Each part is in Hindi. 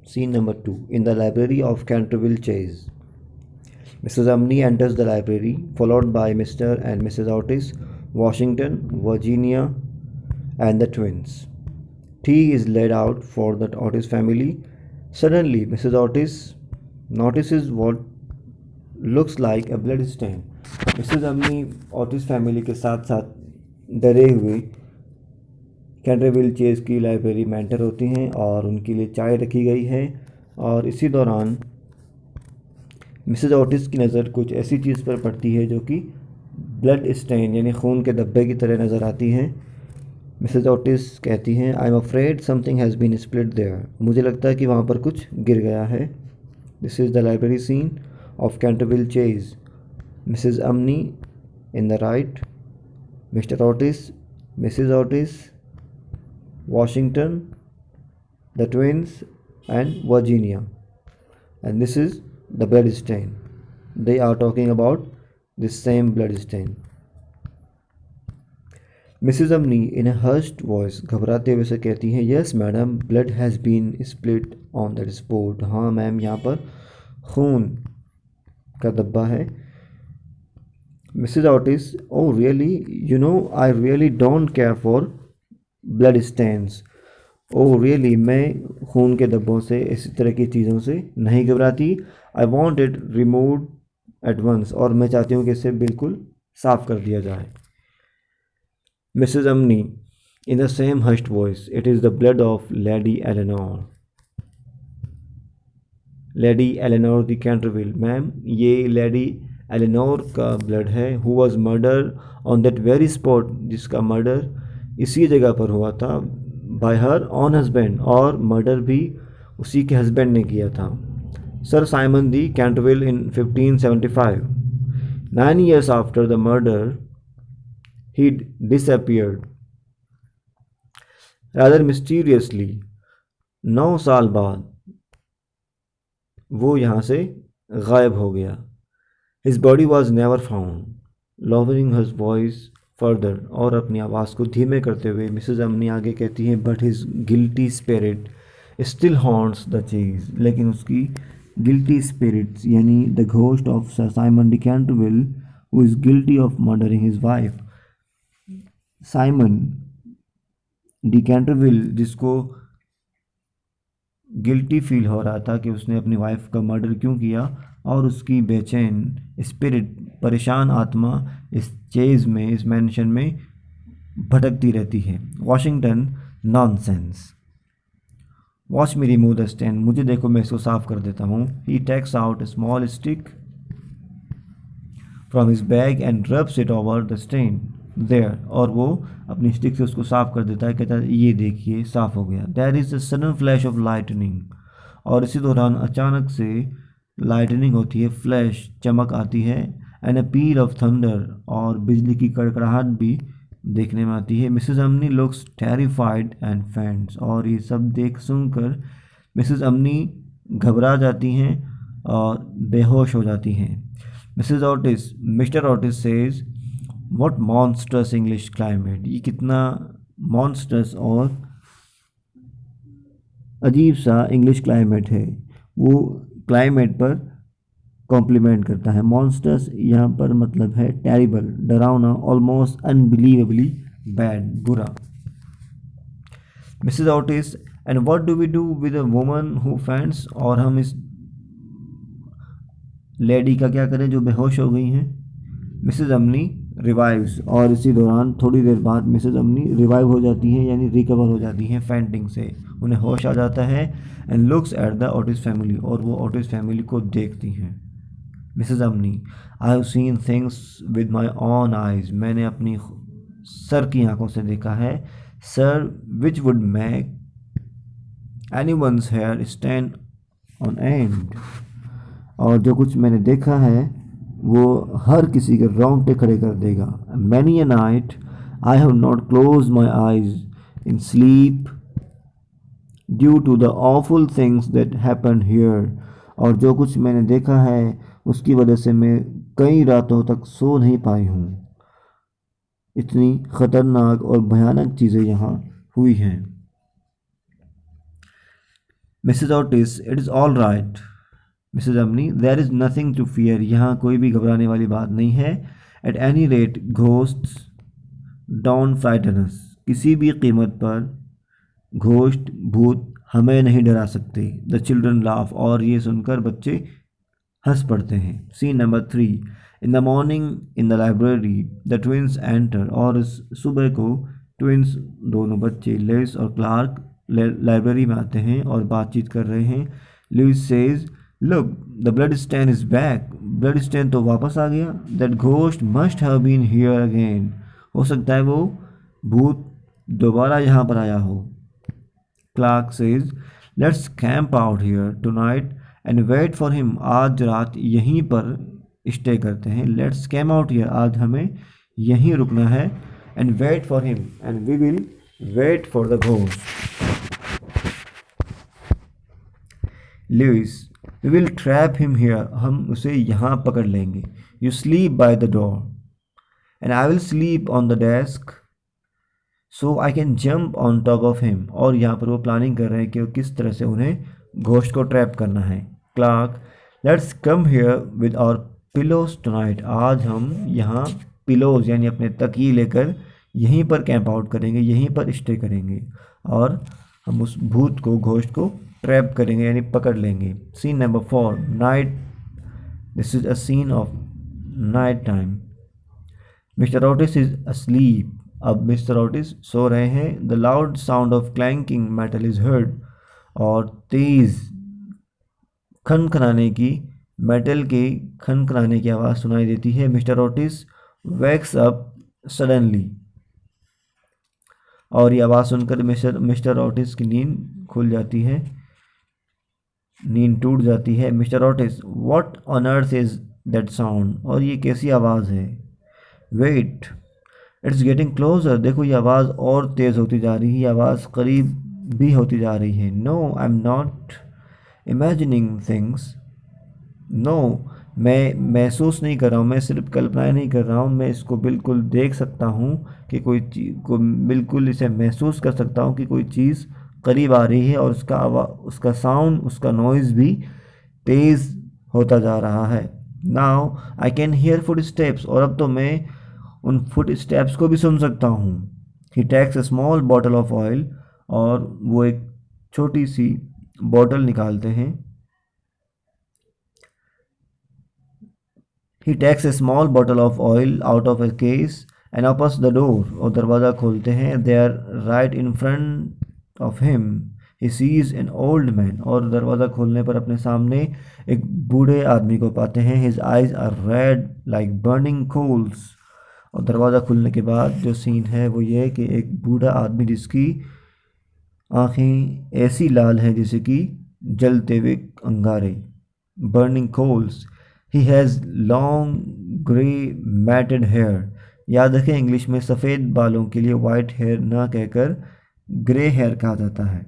Scene number 2. In the library of Canterville Chase. Mrs. Umney enters the library, followed by Mr. and Mrs. Otis, Washington, Virginia, and the twins. Tea is laid out for the Otis family. Suddenly, Mrs. Otis notices what looks like a blood stain. Mrs Umney Otis family के साथ साथ डरे हुए कैंटरविल चेस की लाइब्रेरी में एंटर होती हैं और उनके लिए चाय रखी गई है। और इसी दौरान मिसेज ऑटिस की नज़र कुछ ऐसी चीज़ पर पड़ती है जो कि ब्लड स्टेन यानी खून के धब्बे की तरह नज़र आती हैं। मिसेज ऑटिस कहती हैं, I am afraid something has been split there. मुझे लगता है कि वहाँ पर कुछ गिर गया है। This is the library scene of Canterville Chase. Mrs. Umney in the right, Mr. Otis, Mrs. Otis, Washington, the twins, and Virginia. And this is the blood stain. They are talking about this same blood stain. Mrs. Umney in a hushed voice घबराते हुए से कहती हैं, Yes, madam, blood has been split on that spot. हाँ मैम, यहाँ पर खून का धब्बा है। Mrs. Otis, oh really? You know, I really don't care for blood stains. Oh really? मैं खून के धब्बों से इस तरह की चीज़ों से नहीं घबराती। I want it removed at once. और मैं चाहती हूँ कि इसे बिल्कुल साफ़ कर दिया जाए। Mrs. Umney in the same hushed voice, it is the blood of Lady Eleanor. Lady Eleanor the Canterville. Ma'am, ये लेडी एलेनोर का ब्लड है। Who was murder on that very spot, जिसका मर्डर इसी जगह पर हुआ था। बाय हर ऑन हस्बैंड, और मर्डर भी उसी के हस्बैंड ने किया था। Sir Simon the Canterville in 1575। 9 years after the murder he disappeared rather mysteriously. 9 साल बाद वो यहाँ से गायब हो गया। His body was never found. Lowering her voice further, और अपनी आवाज़ को धीमे करते हुए मिसेज अमनी आगे कहती हैं, but his guilty spirit still haunts the chase. लेकिन उसकी गिल्टी स्पिरिट्स यानी the ghost of sir Simon D Canterville who is guilty of murdering his wife. Simon D Canterville, जिसको गिल्टी फील हो रहा था कि उसने अपनी वाइफ का मर्डर क्यों किया, और उसकी बेचैन स्पिरिट, परेशान आत्मा इस चेज में, इस मैंशन में भटकती रहती है। Washington, nonsense. Watch me remove the stain. मुझे देखो, मैं इसको साफ कर देता हूँ। He takes out a small stick from his bag and rubs it over the stain there. और वो अपनी स्टिक से उसको साफ कर देता है, कहता है ये देखिए साफ हो गया। There is a sudden flash of lightning. और इसी दौरान अचानक से लाइटनिंग होती है, फ्लैश, चमक आती है। And a peal of thunder, और बिजली की कड़कड़ाहट भी देखने में आती है। Mrs Umney looks terrified and faints. और ये सब देख सुनकर मिसेज अमनी घबरा जाती हैं और बेहोश हो जाती हैं। Mrs Otis, Mr Otis says, what monstrous English climate. ये कितना मॉन्स्टरस और अजीब सा इंग्लिश क्लाइमेट है। वो क्लाइमेट पर कॉम्प्लीमेंट करता है। मॉन्स्टर्स यहाँ पर मतलब है टेरिबल, डरावना, ऑलमोस्ट अनबिलीवेबली बैड, बुरा। Mrs Otis, and what do we do with a woman who faints. और हम इस लेडी का क्या करें जो बेहोश हो गई हैं। मिसेज अमनी रिवाइव्स, और इसी दौरान थोड़ी देर बाद मिसेज अमनी रिवाइव हो जाती हैं यानी रिकवर हो जाती हैं फेंटिंग से। उन्हें होश आ जाता है। And looks at the Otis family, और वो ऑटिस फैमिली को देखती हैं। Mrs Umney, I have seen things with my own eyes. मैंने अपनी सर की आंखों से देखा है। Sir, which would make anyone's hair stand on end. और जो कुछ मैंने देखा है वो हर किसी के रोंगटे खड़े कर देगा। Many a night I have not close my eyes in sleep due to the awful things that happen here. और जो कुछ मैंने देखा है उसकी वजह से मैं कई रातों तक सो नहीं पाई हूँ। इतनी ख़तरनाक और भयानक चीज़ें यहाँ हुई हैं। Mrs Otis, it is all right. Mrs Umney, there is nothing to fear, यहाँ कोई भी घबराने वाली बात नहीं है। At any rate ghosts don't frighten us, किसी भी कीमत पर घोस्ट भूत हमें नहीं डरा सकते। द चिल्ड्रन लाफ, और ये सुनकर बच्चे हंस पड़ते हैं। Scene number 3, in the morning in the library the twins enter, और इस सुबह को ट्विंस दोनों बच्चे लुइस और क्लार्क लाइब्रेरी में आते हैं और बातचीत कर रहे हैं। Louis says, look the blood stain is back, blood stain तो वापस आ गया। That ghost must have been here again, हो सकता है वो भूत दोबारा यहाँ पर आया हो। Clark says, let's camp out here tonight and wait for him, आज रात यहीं पर स्टे करते हैं। लेट्स कैम्प आउट हियर, आज हमें यहीं रुकना है। And wait for him, and we will wait for the ghost. Louis, we will trap him here, हम उसे यहाँ पकड़ लेंगे। You sleep by the door and I will sleep on the desk so I can jump on top of him, और यहाँ पर वो प्लानिंग कर रहे हैं कि किस तरह से उन्हें घोस्ट को ट्रैप करना है। Clark, let's come here with our pillows tonight, आज हम यहाँ पिलोज यानी अपने तकिए लेकर यहीं पर कैंप आउट करेंगे, यहीं पर स्टे करेंगे, और हम उस भूत को घोस्ट को ट्रैप करेंगे यानी पकड़ लेंगे। Scene number 4, night, this is a scene of night time. Mister Otis is asleep, अब मिस्टर ऑटिस सो रहे हैं। The loud sound of clanking metal is heard, और तेज खनखनाने की मेटल के खनखनाने की आवाज़ सुनाई देती है। Mister Ottis wax up suddenly, और ये आवाज़ सुनकर मिस्टर ऑटिस की नींद खुल जाती है, नींद टूट जाती है। Mister Ottis, what on earth is that sound, और ये कैसी आवाज़ है। वेट, इट्स गेटिंग क्लोजर, देखो ये आवाज़ और तेज़ होती जा रही है, ये आवाज़ करीब भी होती जा रही है। No I am not imagining things, no मैं महसूस नहीं कर रहा हूँ, मैं सिर्फ कल्पनाएं नहीं कर रहा हूँ, मैं इसको बिल्कुल देख सकता हूँ कि कोई चीज़ को, बिल्कुल इसे महसूस कर सकता हूँ कि कोई चीज़ करीब आ रही है, और उसका साउंड, उसका नॉइज़ भी तेज़ होता जा रहा है। Now I can hear foot steps, और अब तो मैं उन फुट स्टेप्स को भी सुन सकता हूँ। He takes a small bottle of oil, और वो एक छोटी सी बॉटल निकालते हैं। He takes a small bottle of oil out of a case and opens the door, और दरवाज़ा खोलते हैं। There right in front of him he sees an old man, और दरवाज़ा खोलने पर अपने सामने एक बूढ़े आदमी को पाते हैं। His eyes are red like burning coals, और दरवाज़ा खुलने के बाद जो सीन है वो ये है कि एक बूढ़ा आदमी जिसकी आँखें ऐसी लाल हैं जैसे कि जलते हुए अंगारे, burning coals. He has long grey matted hair, याद रखें इंग्लिश में सफ़ेद बालों के लिए वाइट हेयर ना कहकर ग्रे हेयर कहा जाता है।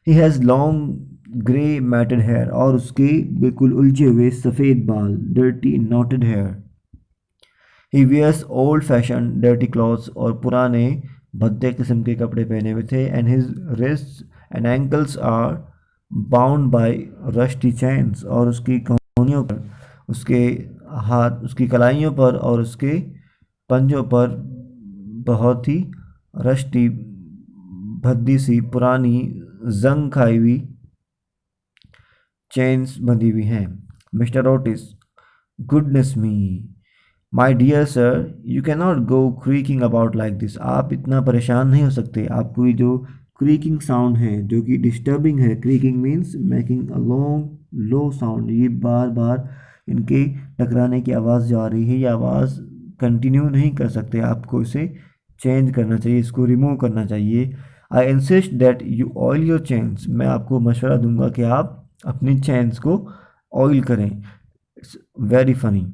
He has long grey matted hair, और उसके बिल्कुल उलझे हुए सफ़ेद बाल, dirty knotted hair. He wears old fashion dirty clothes, और पुराने भद्दे किस्म के कपड़े पहने हुए थे। And his wrists and ankles are bound by rusty chains, और उसकी कोहनियों पर, उसके हाथ, उसकी कलाइयों पर और उसके पंजों पर बहुत ही रस्टी, भद्दी सी पुरानी जंग खाई हुई चेन्स बंधी हुई हैं। Mr Otis, goodness me, my dear sir, you can not go creaking about like this, आप इतना परेशान नहीं हो सकते। आपको ये जो क्रीकिंग साउंड है जो कि डिस्टर्बिंग है, creaking means making a long low sound, ये बार बार इनके टकराने की आवाज़ जा रही है, ये आवाज़ कंटिन्यू नहीं कर सकते, आपको इसे चेंज करना चाहिए, इसको रिमूव करना चाहिए। I insist that you oil your chains, मैं आपको मशवरा दूंगा कि आप अपनी चेन्स को ऑयल करें। It's very funny.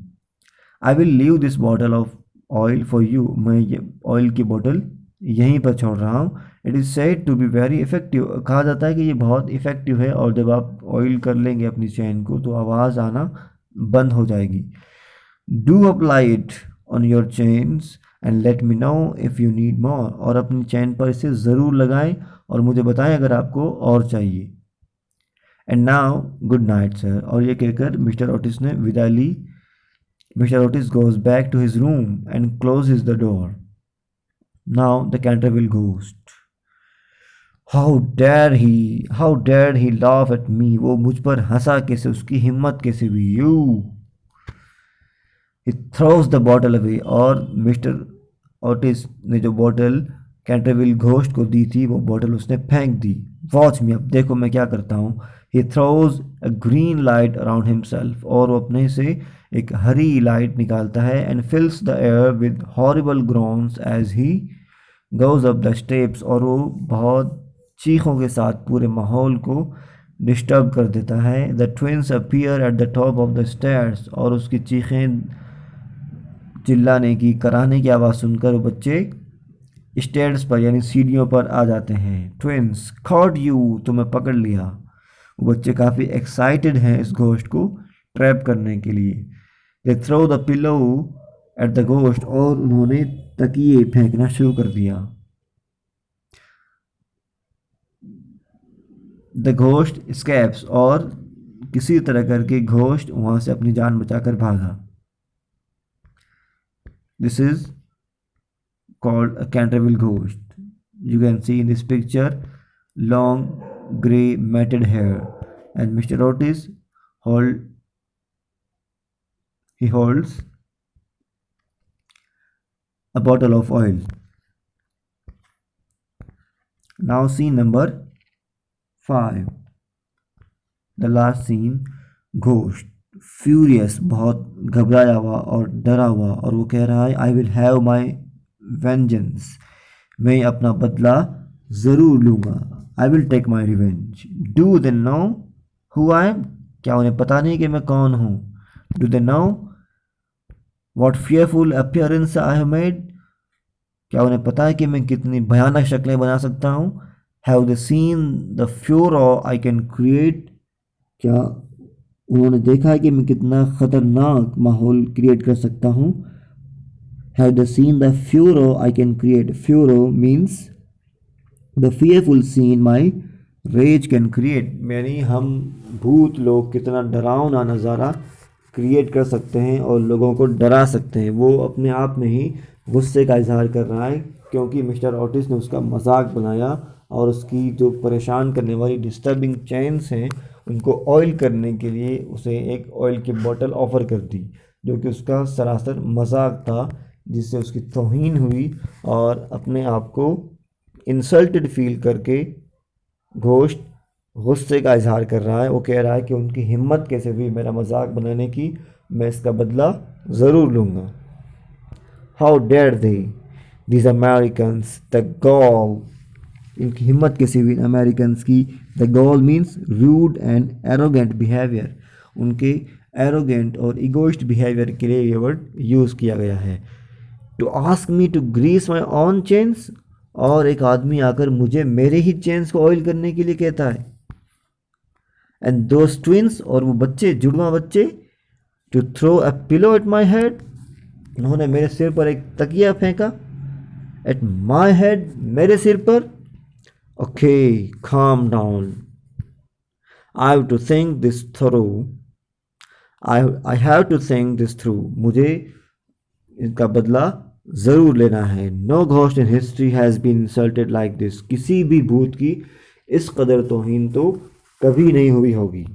I will leave this bottle of oil for you, मैं ये ऑयल की बोतल यहीं पर छोड़ रहा हूँ। It is said to be very effective, कहा जाता है कि ये बहुत इफ़ेक्टिव है, और जब आप ऑयल कर लेंगे अपनी चैन को तो आवाज़ आना बंद हो जाएगी। Do apply it on your chains and let me know if you need more, और अपनी चैन पर इसे ज़रूर लगाएं और मुझे बताएं अगर आपको और चाहिए। And now good night sir. और ये कहकर मिस्टर ओटिस ने विदा ली। Mister Otis goes back to his room and closes the door. Now the Canterville ghost, how dare he laugh at me, वो मुझ पर हंसा कैसे, उसकी हिम्मत कैसे हुई। यू he throws the bottle away, और मिस्टर ओटिस ने जो बॉटल कैंटरविल घोस्ट को दी थी वो बॉटल उसने फेंक दी। वॉच मी, अब देखो मैं क्या करता हूँ। He throws a green light around himself, और वो अपने से एक हरी लाइट निकालता है। And fills the air with horrible groans as he goes up the steps, और वो बहुत चीखों के साथ पूरे माहौल को डिस्टर्ब कर देता है। The twins appear at the top of the stairs, और उसकी चीखें, चिल्लाने की, कराने की आवाज़ सुनकर वो बच्चे स्टेयर्स पर यानी सीढ़ियों पर आ जाते हैं। ट्विंस कॉट यू, तुम्हें पकड़ लिया। वो बच्चे काफ़ी एक्साइटेड हैं इस घोस्ट को ट्रैप करने के लिए। They throw the pillow at the ghost, और उन्होंने तकिए फेंकना शुरू कर दिया। द घोस्ट स्केप्स, और किसी तरह करके घोस्ट वहाँ से अपनी जान बचाकर भागा। This is called a Canterville ghost. You can see in this picture long grey matted hair, and Mr. Otis holds a bottle of oil. Now scene number 5, the last scene, ghost furious, बहुत घबराया हुआ और डरा हुआ, और वो कह रहा है I will have my vengeance, मैं अपना बदला ज़रूर लूँगा। I will take my revenge. Do they know who I am, क्या उन्हें पता नहीं कि मैं कौन हूँ। Do they know what fearful appearance I have made, क्या उन्हें पता है कि मैं कितनी भयानक शक्लें बना सकता हूँ। Have they seen the furrow I can create, क्या उन्होंने देखा है कि मैं कितना ख़तरनाक माहौल क्रिएट कर सकता हूँ। Have they seen the furor I can create? Furor means the fearful scene my rage can create. यानी हम भूत लोग कितना डरावना नज़ारा क्रिएट कर सकते हैं और लोगों को डरा सकते हैं। वो अपने आप में ही गुस्से का इजहार कर रहा है क्योंकि मिस्टर ओटिस ने उसका मजाक बनाया और उसकी जो परेशान करने वाली डिस्टर्बिंग चेन्स हैं उनको ऑयल करने के लिए उसे एक ऑयल की बोतल ऑफ़र कर दी, जो कि उसका सरासर मजाक था, जिससे उसकी तौहीन हुई और अपने आप को इंसल्टेड फील करके घोस्ट गुस्से का इजहार कर रहा है। वो कह रहा है कि उनकी हिम्मत कैसे हुई मेरा मजाक बनाने की, मैं इसका बदला ज़रूर लूँगा। How dare they these Americans the gall, इनकी हिम्मत कैसे हुई अमेरिकन्स की। The gall means rude and arrogant behaviour, उनके एरोगेंट और इगोइस्ट बिहेवियर के लिए ये वर्ड यूज़ किया गया है। To ask me to grease my own chains, और एक आदमी आकर मुझे मेरे ही चेन्स को ऑयल करने के लिए कहता है। एंड दोस ट्विंस, और वो बच्चे, जुड़वा बच्चे, to throw a pillow at my head, उन्होंने मेरे सिर पर एक तकिया फेंका। एट माई हेड, मेरे सिर पर। Okay, calm down, I have to think this through, I have to think this through, मुझे इनका बदला ज़रूर लेना है। No ghost in history has been insulted like this, किसी भी भूत की इस कदर तौहीन तो कभी नहीं हुई होगी।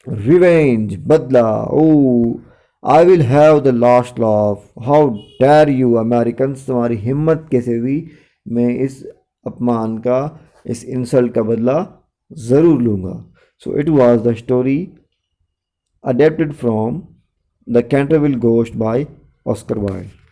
रिवेंज, बदला, oh I will have the last laugh, how dare you Americans, तुम्हारी हिम्मत कैसे हुई, मैं इस अपमान का, इस इंसल्ट का बदला ज़रूर लूँगा। So it was the story adapted from The Canterville Ghost by Oscar Wilde.